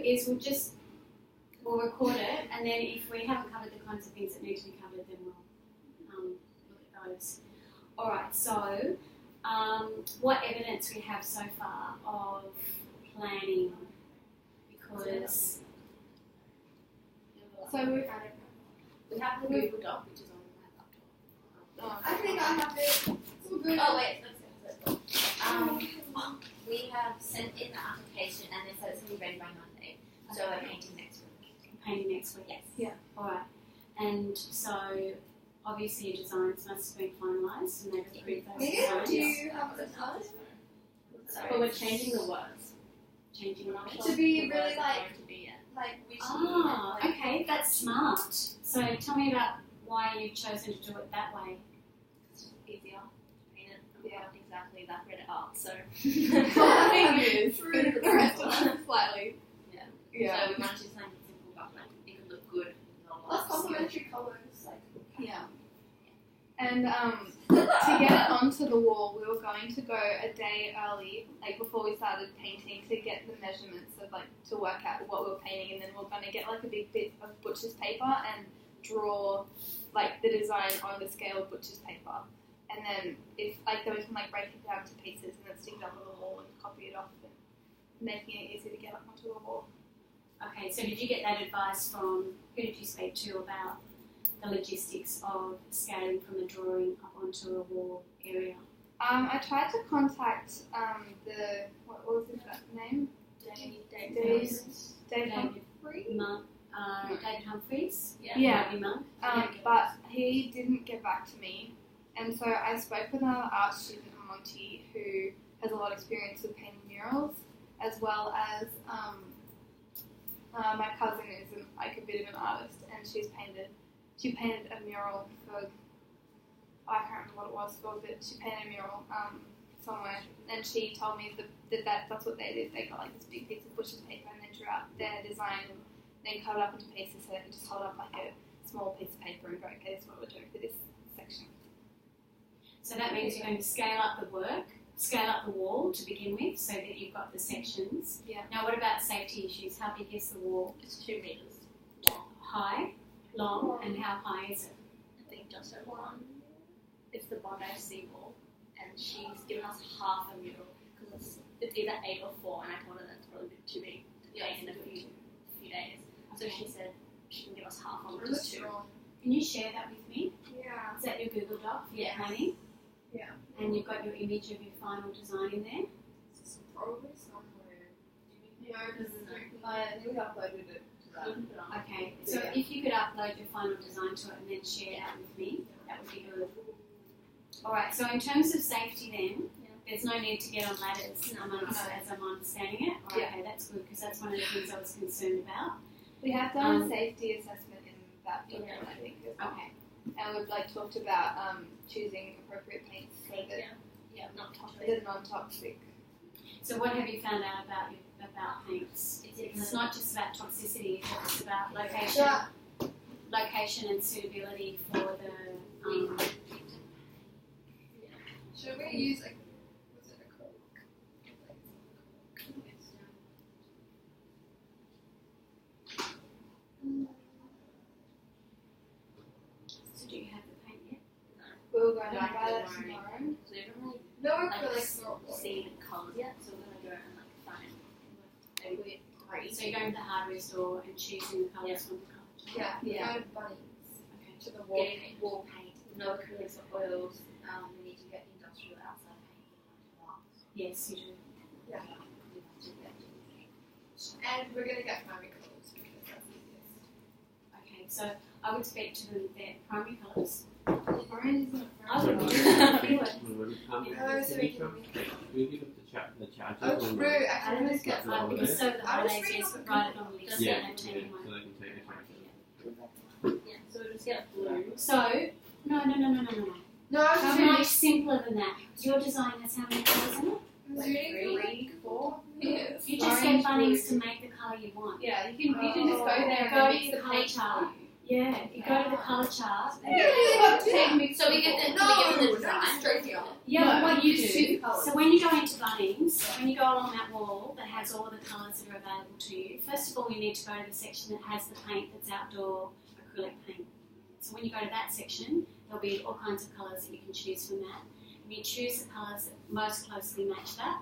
is we'll record it, and then if we haven't covered the kinds of things that need to be covered, then we'll look at those. All right. So, what evidence we have so far of planning? Because we have the Google Doc, which is on my laptop. I think I have it. It's all good. Oh wait, we have sent in the application and it says it's going to be ready by Monday. So we're painting next week. Painting next week. Yes. Yeah. All right. And so obviously your designs must have been finalised and they've approved those Megan, designs. do you have the colours? But we're changing the words. Changing the To be really witchy. okay, that's smart. So tell me about why you've chosen to do it that way. It's easier. Paint it. We haven't exactly that read it out, so. The thing is, the rest of us slightly. Yeah. So we wanted to do something simple, but like it could look good. Less complementary colours. Yeah. And to get it onto the wall, we were going to go a day early, like before we started painting, to get the measurements of to work out what we were painting, and then we're going to get like a big bit of butcher's paper and draw like the design on the scale of butcher's paper. And then if then we can break it down to pieces and then stick it up on the wall and copy it off, and making it easy to get up onto the wall. Okay, so did you get that advice from, who did you speak to about the logistics of scaling from a drawing up onto a wall area? I tried to contact what was his name? David Humphreys? Yeah. Monk. But he didn't get back to me. And so I spoke with another art student, Monty, who has a lot of experience with painting murals, as well as my cousin is a bit of an artist, and she painted a mural for, I can't remember what it was for, but she painted a mural somewhere, and she told me that's what they did. They got this big piece of butcher's paper and they drew out their design and then cut it up into pieces so they could just hold up a small piece of paper and go, okay, this is what we're doing for this section. So that means you're going to scale up the wall to begin with, so that you've got the sections. Yeah. Now, what about safety issues? How big is the wall? It's 2 meters. High, long, and how high is it? I think just over 1. It's the Bondi Sea wall, and she's given us half a mural because it's either 8 or 4, and I told her that's probably a bit too big to paint in a few days. So she said she can give us half on just 2. Can you share that with me? Yeah. Is that your Google Doc for your Yes. planning? Yeah. And you've got your image of your final design in there? It's probably somewhere. I We uploaded it to that. Okay, so if you could upload your final design to it and then share that with me, that would be good. Alright, so in terms of safety then, there's no need to get on ladders as I'm understanding it. Okay, that's good, because that's one of the things I was concerned about. We have done a safety assessment in that document, I think, as well. Okay. And we've talked about choosing appropriate paints so that not toxic. they're non-toxic. So what have you found out about paints? It's not just about toxicity, it's about location and suitability for the Should we use was it acrylic? So do you have the paint yet? We were going to buy that tomorrow. So we haven't really No acrylic. seen the colours yet, so we're going to go and find maybe 3. So you're going to the hardware store and choosing the colours from the colour. Yeah. Kind of bunnies. Okay. To the wall. Getting wall paint, no acrylics or oils. We need to get industrial outside paint into blocks. Yes, you do. Yeah. And we're gonna get primary colours because that's easiest. Okay, so I would speak to them with their primary colours. Orange isn't I would primary. do that if you would. So we can. We give it the charger. Oh, true. I Actually, don't let's get that. because so the I was holidays, reading yes, on but write it on the list Yeah, and so take they one. can take a charger. Yeah, so we'll just get blue. So, no. No, I was How just much reading. simpler than that? Your design has how many colours in it? I was reading 4. Yes. You just get Bunnings to make the colour you want. Yeah, you can just go there Go and to mix your the colour paint. chart. Yeah, you go to the colour chart. So we get the design. Straight here. Yeah, but what you choose do, colours. so when you go into Bunnings, when you go along that wall that has all the colours that are available to you, first of all you need to go to the section that has the paint that's outdoor acrylic paint. So when you go to that section, there'll be all kinds of colours that you can choose from that. And you choose the colours that most closely match that,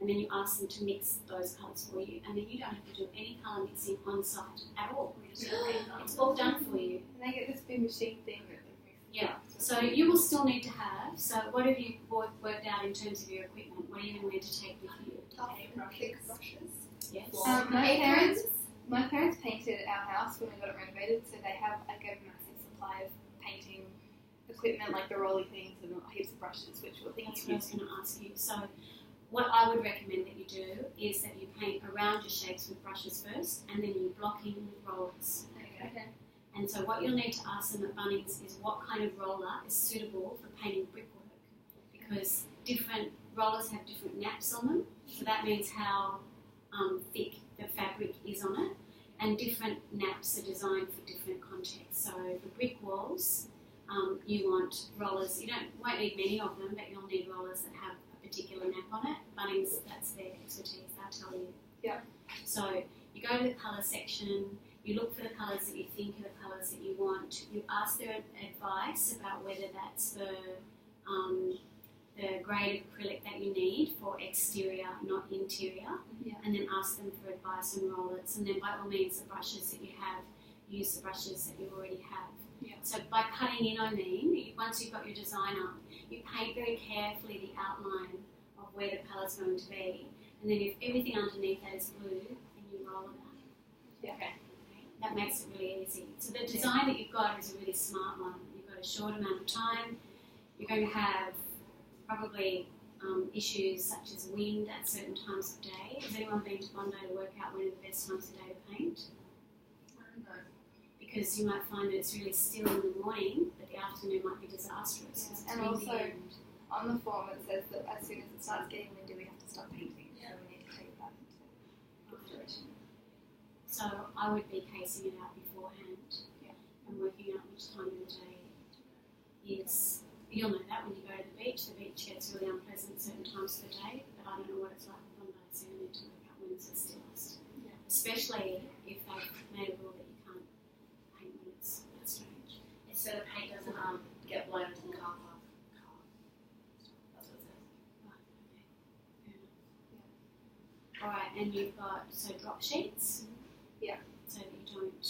and then you ask them to mix those colours for you, and then you don't have to do any colour mixing on site at all. It's all done for you. And they get this big machine thing that they mix. Yeah. So you will still need to have, so what have you worked out in terms of your equipment? What are you going to need to take with you? Thick brushes. Yes. My parents painted our house when we got it renovated, so they have like a massive supply of painting equipment, like the rolly things and heaps of brushes, which we'll think That's what I was going to ask you. So what I would recommend that you do is that you paint around your shapes with brushes first, and then you block in with rollers. Okay. And so what you'll need to ask them at Bunnings is what kind of roller is suitable for painting brickwork, because different rollers have different naps on them, so that means how thick the fabric is on it, and different naps are designed for different contexts. So for brick walls, you want rollers, won't need many of them, but you'll need rollers that have a particular nap on it. Bunnings, that's their expertise, they'll tell you. Yeah. So you go to the colour section, you look for the colours that you think are the colours that you want. You ask their advice about whether that's the grade of acrylic that you need for exterior, not interior. Yeah. And then ask them for advice on rollers. And then by all means, the brushes that you have, use the brushes that you already have. Yeah. So by cutting in, once you've got your design up, you paint very carefully the outline of where the colour's going to be. And then if everything underneath that is blue, then you roll it out. Yeah. Okay. That makes it really easy. So the design that you've got is a really smart one. You've got a short amount of time. You're going to have probably issues such as wind at certain times of day. Has anyone been to Bondi to work out when are the best times of day to paint? No. Because you might find that it's really still in the morning, but the afternoon might be disastrous. Yeah. It's And windy also, on the form it says that as soon as it starts getting windy, we have to start painting. So we need to take that into consideration. So I would be casing it out beforehand and working out which time of the day is. You'll know that when you go to the beach gets really unpleasant certain times of the day, but I don't know what it's like on Bondi, so you need to work out when it's the stillest. Yeah. Especially if they've made a rule that you can't paint when it's that strange. It's so the paint doesn't get blown into the car park. That's what it says. Right, okay. Fair enough. Alright, and you've got drop sheets. Yeah. So that you don't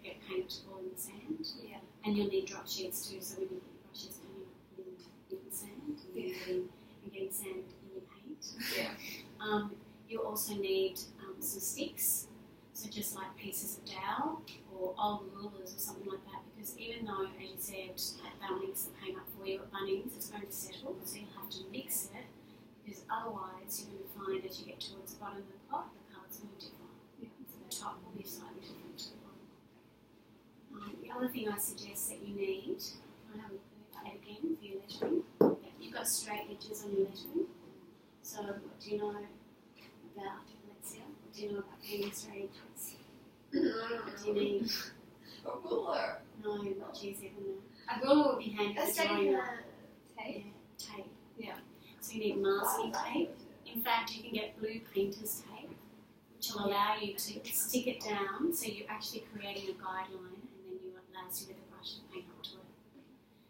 get paint all in the sand. Yeah. And you'll need drop sheets too, so when you put your brushes down, you're not putting in the sand, and you're getting sand in your paint. Yeah. You also need some sticks, so just like pieces of dowel or old rulers or something like that, because even though, as you said, they'll mix the paint up for you at Bunnings, it's going to settle, so you'll have to mix it, because otherwise you're going to find as you get towards the bottom of the pot, the colours will differ. Yeah. So the top will be slightly different to the bottom. The other thing I suggest that you need, I have a look at it again for your lettering. Yeah, you've got straight edges on your lettering. So what do you know about Alexia? What do you know about painting straight edges? What do you need? A ruler. No, much easier than that. A ruler would be handy for drawing up. Tape. Yeah, tape. Yeah. So you need masking tape. In fact, you can get blue painter's tape, which will allow you to stick it down, so you're actually creating a guideline, and then you allows you with a brush to paint up to it.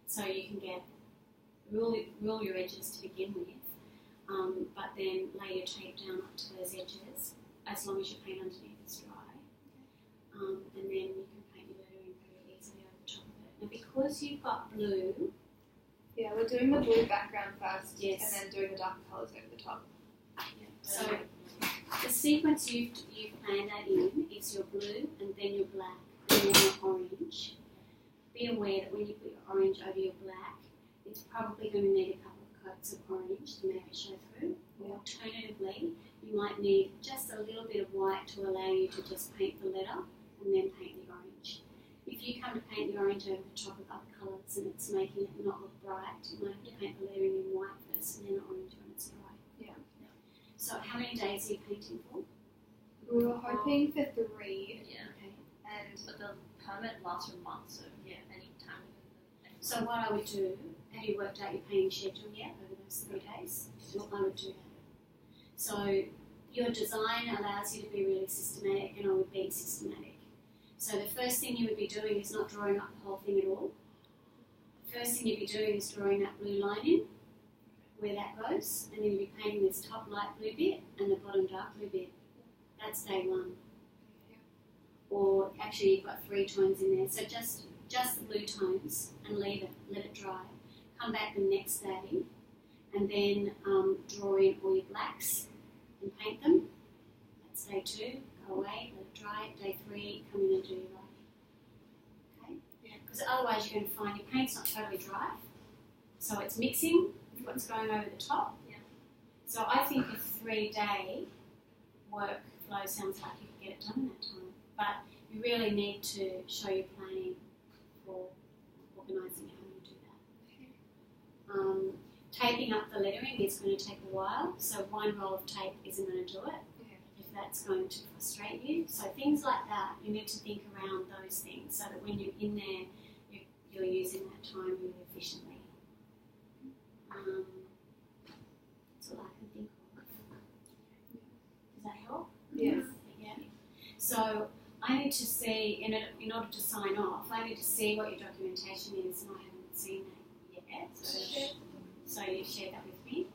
So you can get rule your edges to begin with, but then lay your tape down up to those edges, as long as your paint underneath is dry, and then you can paint your lettering very easily over the top of it. Now, because you've got blue. Yeah, we're doing the blue background first, Yes. and then doing the dark colours over the top. So the sequence you've planned that in is your blue and then your black and then your orange. Be aware that when you put your orange over your black, it's probably going to need a couple of coats of orange to make it show through. Or alternatively, you might need just a little bit of white to allow you to just paint the letter and then paint the orange. If you come to paint the orange over the top of other colours and it's making it not look bright, you might have to paint the lettering in white first and then orange when it's dry. Yeah. So how many days are you painting for? We were hoping for 3, Yeah. Okay. and But the permit lasts for months, so any time. So what I would do, have you worked out your painting schedule yet over those 3 days? What I would do that. So your design allows you to be really systematic, and I would be systematic. So the first thing you would be doing is not drawing up the whole thing at all. The first thing you'd be doing is drawing that blue line in, where that goes, and then you'd be painting this top light blue bit and the bottom dark blue bit. That's day 1. Or actually you've got 3 tones in there, so just the blue tones and leave it, let it dry. Come back the next day and then draw in all your blacks and paint them. That's day 2, go away, let it dry. Day 3, come in and do your light. Okay? Because otherwise you're going to find your paint's not totally dry, so it's mixing with what's going over the top. So I think a 3-day workflow sounds like you can get it done in that time, but you really need to show your planning for organising how you do that. Taping up the lettering is going to take a while, so one roll of tape isn't going to do it if that's going to frustrate you. So things like that, you need to think around those things so that when you're in there, you're using that time really efficiently. That's all I can think of. Does that help? Yes. Yeah. So I need to see, in order to sign off, I need to see what your documentation is, and I haven't seen that yet. So you share that with me.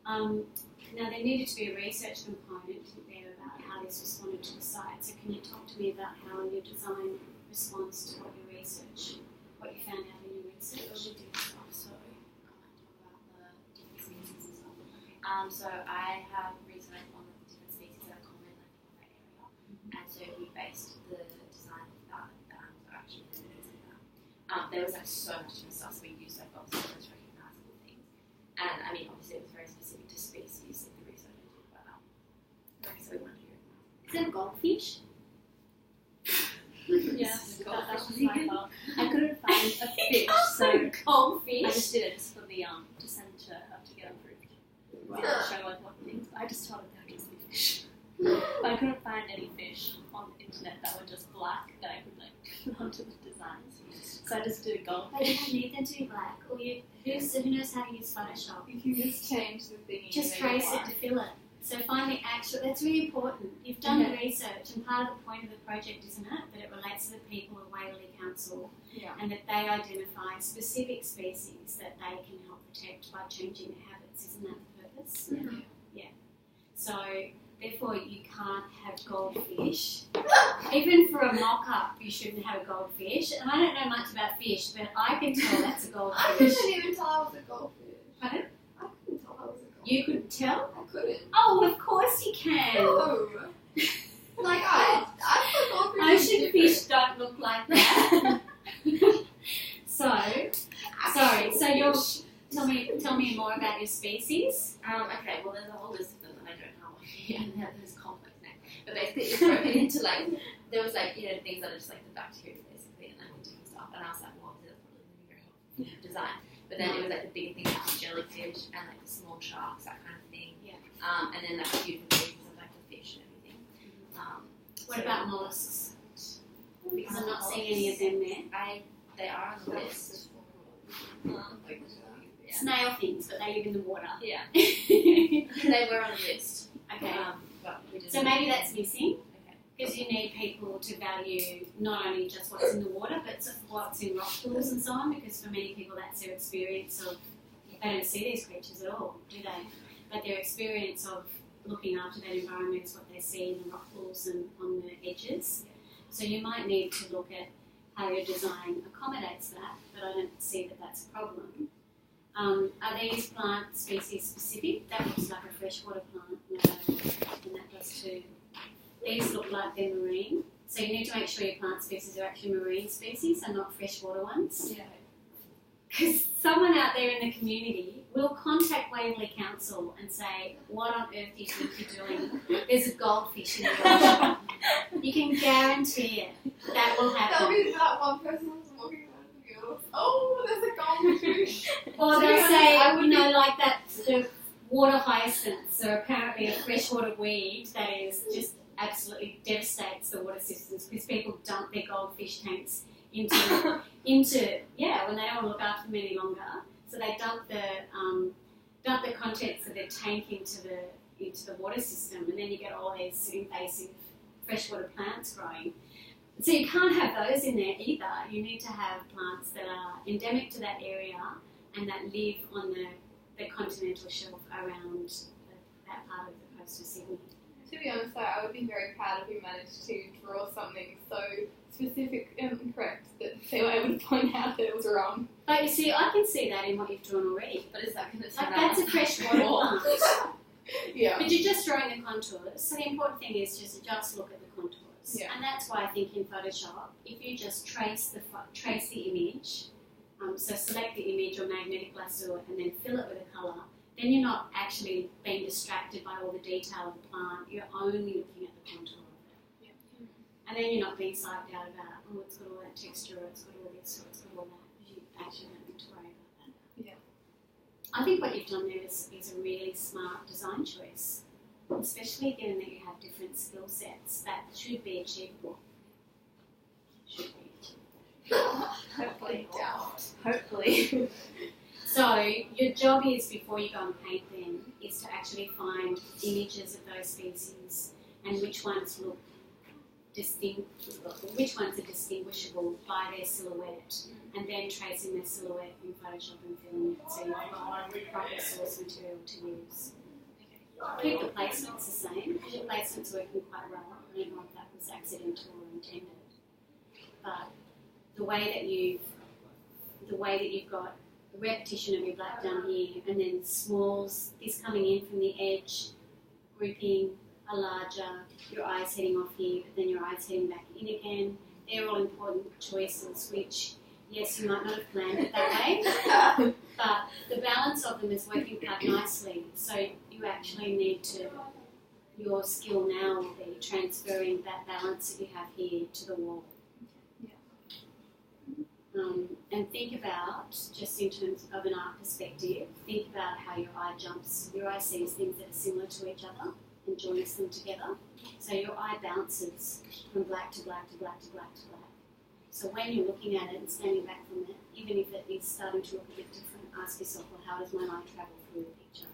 Now there needed to be a research component there about how this responded to the site. So can you talk to me about how your design responds to what you research, what you found out in your research? So I have researched on the different species that are common in that area, and so we based the design of that. So actually, there was like so much different stuff. So we used like obviously the most recognizable things, and I mean obviously it was very specific to species in the research I did, but so we wanted to recognize. Is that a goldfish? Yes, that was my fault. I couldn't find a fish, so Goldfish. I just did it just for the to send to her to get approved. Show like what things. I just thought that would just be fish. But I couldn't find any fish on the internet that were just black that I could like put onto the designs. So I just did a goldfish. But you don't need them to be black. Or who knows how to use Photoshop? You can just change the thingy. Just trace it to fill it. So find the actual, that's really important. You've done the research, and part of the point of the project, isn't it, that it relates to the people of Waverley Council, and that they identify specific species that they can help protect by changing their habits. Isn't that the purpose? Yeah. So therefore you can't have goldfish. Even for a mock-up you shouldn't have a goldfish. And I don't know much about fish, but I can tell that's a goldfish. I couldn't even tell I was a goldfish. Pardon? I couldn't tell I was a goldfish. You could tell? I couldn't. Oh, of course you can. No. Like I thought goldfish. Ocean fish don't look like that. Sorry. So you're tell me more about your species. Okay, well there's a whole list of them and I don't know what there's complex names. But basically it's broken into like there was like, things that are just like the bacteria basically and like different stuff. And I was like, well, that's probably going to be very helpful design. But then it was like the bigger things like the jellyfish and like the small sharks, that kind of thing. Yeah. And then like beautiful pieces of like the fish and everything. What about mollusks? Because I'm not seeing any of them there. They are on the list. Snail things, but they live in the water. Yeah. They were on the list. Okay. But we didn't. So maybe that's missing. Okay. Because you need people to value not only just what's in the water, but what's in rock pools and so on, because for many people that's their experience of, they don't see these creatures at all, do they? But their experience of looking after that environment is what they see in the rock pools and on the edges. So you might need to look at how your design accommodates that, but I don't see that that's a problem. Are these plant species specific? That looks like a freshwater plant, and that does too. These look like they're marine, so you need to make sure your plant species are actually marine species and not freshwater ones. Yeah. Because someone out there in the community will contact Waverley Council and say, what on earth do you think you're doing? There's a goldfish in the ocean. You can guarantee it. That will happen. There'll be that one person who's walking around and goes, oh, there's a goldfish. Or they'll say, like that, the water hyacinths are apparently a freshwater weed that is just absolutely devastates the water systems because people dump their goldfish tanks into when they don't want to look after them any longer. So they dump the contents of their tank into the water system, and then you get all these invasive freshwater plants growing. So you can't have those in there either. You need to have plants that are endemic to that area and that live on the continental shelf around that part of the coast of Sydney. To be honest, though, I would be very proud if we managed to draw something so specific and correct that they were able to point out that it was wrong. But you see, I can see that in what you've drawn already. But is that going to Like turn that's out? a freshwater plant. Yeah. But you're just drawing the contours. So the important thing is just look at the contours. Yeah. And that's why I think in Photoshop, if you just trace the image, so select the image or magnetic lasso and then fill it with a colour, then you're not actually being distracted by all the detail of the plant. You're only looking at the contour of it. Yeah. And then you're not being psyched out about, oh, it's got all that texture, or it's got all this, or it's got all that. You actually don't need to worry about that. Yeah. I think what you've done there is a really smart design choice, especially given that you have different skill sets. That should be achievable. Should be achievable. Hopefully. Hopefully. So your job is, before you go and paint them, is to actually find images of those species and which ones look which ones are distinguishable by their silhouette, and then tracing their silhouette in Photoshop and filling it so you've got proper source material to use. Keep the placements the same. The placement's working quite well. I don't know if that was accidental or intended, but the way that you've got the repetition of your black down here, and then smalls, this coming in from the edge, grouping a larger, your eyes heading off here, but then your eyes heading back in again. They're all important choices, which, yes, you might not have planned it that way, but the balance of them is working quite nicely. So you actually need to, your skill now will be transferring that balance that you have here to the wall. And think about, just in terms of an art perspective, think about how your eye sees things that are similar to each other and joins them together. So your eye bounces from black to black to black to black to black. So when you're looking at it and standing back from it, even if it is starting to look a bit different, ask yourself, well, how does my eye travel through the picture?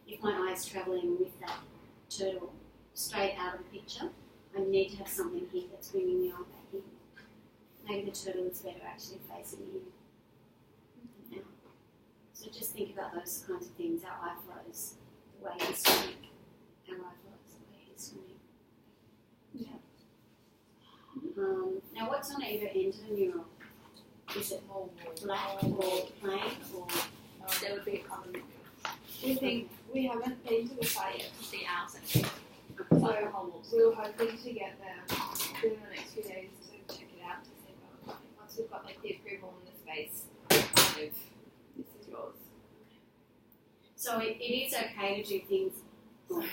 If my eye is travelling with that turtle straight out of the picture, I need to have something here that's bringing the eye back in. Maybe the turtle is better actually facing in and out. So just think about those kinds of things. Our eye flows, the way he's swimming. Our eye flows, the way he's swimming. Yeah. Now what's on either end of the mural? Is it more black or plain or? There would be a colour. We think we haven't been to the site yet, To see our section. so Like the whole wall. we were hoping to get there within the next few days to check it out to see about it. Once we've got like the approval in the space, kind of, this is yours. So it is okay to do things. Oh,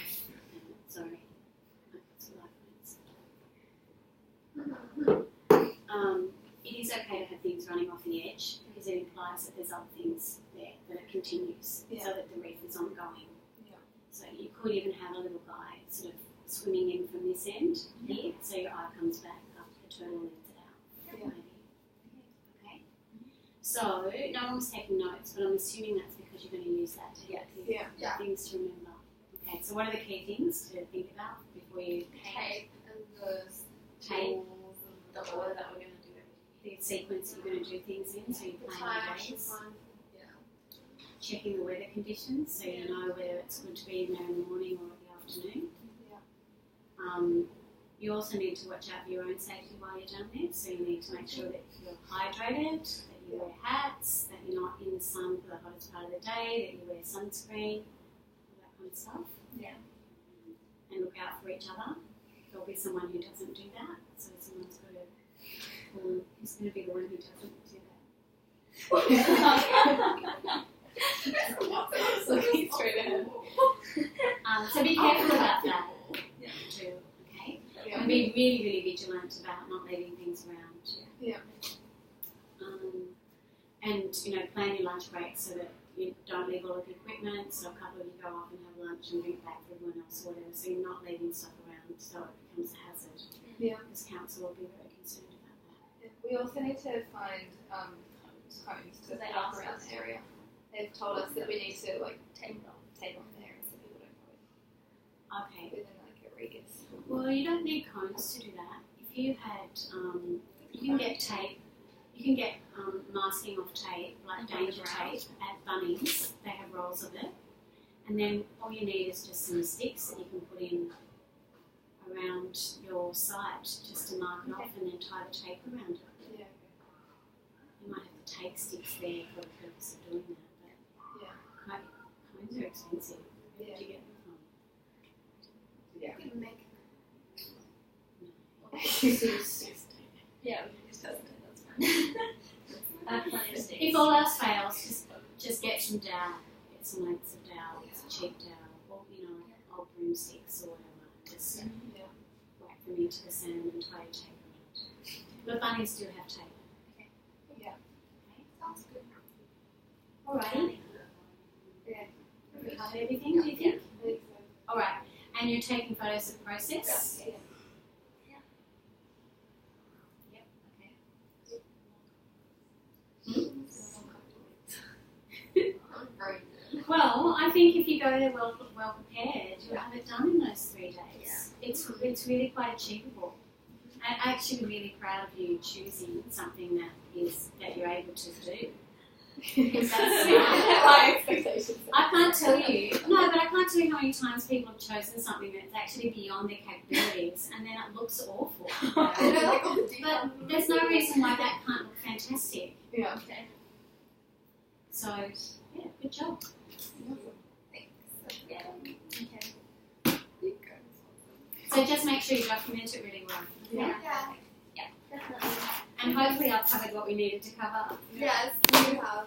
sorry. It is okay to have things running off the edge because it implies that there's other things there, that it continues, so that the reef is ongoing. Yeah. So you could even have a little guy sort of swimming in from this end here, so your eye comes back after the turtle leads it out. Yeah. Maybe. Okay. So no one was taking notes, but I'm assuming that's because you're going to use that to help you Yeah. things to remember. Okay. So what are the key things to think about before you Tape and the tape? tools and the order that we're going to do The sequence that you're going to do things in, so you're the planning time, your days. time. Checking the weather conditions so you know whether it's good to be in there in the morning or in the afternoon. Yeah. You also need to watch out for your own safety while you're down there, so you need to make sure that you're hydrated, that you wear hats, that you're not in the sun for the hottest part of the day, that you wear sunscreen, all that kind of stuff. Yeah. And look out for each other. There'll be someone who doesn't do that, so someone's got to, who's going to be the one who doesn't do that? Looking straight ahead. So be careful about that too, okay? Yeah. And be really, really vigilant about not leaving things around. Yeah. And, plan your lunch breaks so that you don't leave all of your equipment, so a couple of you go off and have lunch and bring it back for everyone else or whatever, so you're not leaving stuff around. so it becomes a hazard. Yeah. Because council will be very concerned about that. We also need to find cones to They put up asked around us. the area. They've told us that we need to like Take it off. take off the area so people don't put Okay. it within like a radius. Well, you don't need cones to do that. If you had, you can get tape. You can get masking off tape, like danger tape, at Bunnings. They have rolls of it. And then all you need is just some sticks that you can put in around your site just to mark it off and then tie the tape around it. Yeah. You might have to take sticks there for the purpose of doing that, but Yeah. cones are expensive. Where Yeah. did you get them from? Yeah. You can make Yeah, we can just that's fine. I have plenty of sticks. If all else fails, just get some dowel. Get some lengths of dowel. It's a cheap dowel, or old broomsticks or whatever. Just Yeah. whack them into the sand and tie your tape around. But Bunnings do have tape. Yeah. sounds good. Alrighty. Yeah. Have we covered everything? Do you think? I think so. All right. And you're taking photos of the process. Yeah. I'm very good. Well, I think if you go there well prepared, you'll have it done in those 3 days. It's really quite achievable. I'm actually really proud of you choosing something that you're able to do. Because that's High expectations. I can't tell you how many times people have chosen something that's actually beyond their capabilities, and then it looks awful. I know, like all the details. But there's no reason why that can't look fantastic. Yeah. Okay. So yeah, good job. Yeah. Okay. You go. So just make sure you document it really well. Yeah. Yeah. Definitely. And hopefully I've covered what we needed to cover. Yes, you have.